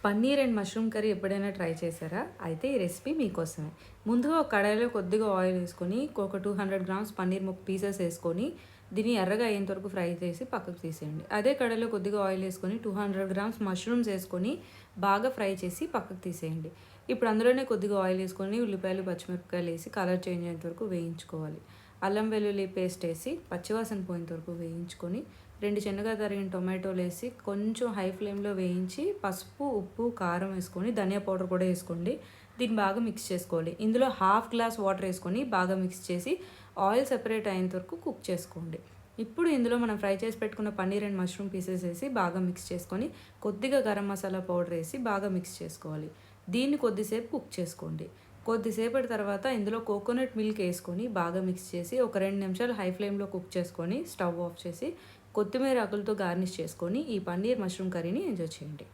Paneer and mushroom curry ఎప్పుడైనా try చేశారా? అయితే ఈ రెసిపీ మీకోసమే. ముందుగా ఒక కడాయిలో కొద్దిగా ఆయిల్ వేసుకొని, ఒక 200 గ్రామ్స్ పన్నీర్ పీసెస్ వేసుకొని, దీన్ని ఎర్రగా అయ్యేంత వరకు ఫ్రై చేసి పక్కకు తీసేయండి. అదే కడాయిలో కొద్దిగా ఆయిల్ వేసుకొని, 200 గ్రామ్స్ మష్రూమ్స్ వేసుకొని, బాగా ఫ్రై చేసి పక్కకు తీసేయండి. ఇప్పుడు అందులోనే కొద్దిగా ఆయిల్ వేసుకొని, ఉల్లిపాయలు, పచ్చిమిరపకాయలు వేసి కలర్ చేంజ్ అయ్యేంత వరకు వేయించుకోవాలి. అల్లం వెల్లుల్లి పేస్ట్ వేసి పచ్చివాసన పోయేంత వరకు వేయించుకొని, 2 చిన్నగా తరిగిన టొమాటోలు వేసి కొంచెం హై ఫ్లేమ్లో వేయించి పసుపు, ఉప్పు, కారం వేసుకొని ధనియా పౌడర్ కూడా వేసుకోండి. దీన్ని బాగా మిక్స్ చేసుకోవాలి. ఇందులో హాఫ్ గ్లాస్ వాటర్ వేసుకొని బాగా మిక్స్ చేసి ఆయిల్ సెపరేట్ అయ్యేంత వరకు కుక్ చేసుకోండి. ఇప్పుడు ఇందులో మనం ఫ్రై చేసి పెట్టుకున్న పన్నీర్ అండ్ మష్రూమ్ పీసెస్ వేసి బాగా మిక్స్ చేసుకొని కొద్దిగా గరం మసాలా పౌడర్ వేసి బాగా మిక్స్ చేసుకోవాలి. దీన్ని కొద్దిసేపు కుక్ చేసుకోండి. కొద్దిసేపటి తర్వాత ఇందులో కోకోనట్ మిల్క్ వేసుకొని బాగా మిక్స్ చేసి ఒక 2 నిమిషాలు హై ఫ్లేమ్లో కుక్ చేసుకొని స్టవ్ ఆఫ్ చేసి కొత్తిమీర ఆకులతో గార్నిష్ చేసుకొని ఈ పన్నీర్ మష్రూమ్ కర్రీని ఎంజాయ్ చేయండి.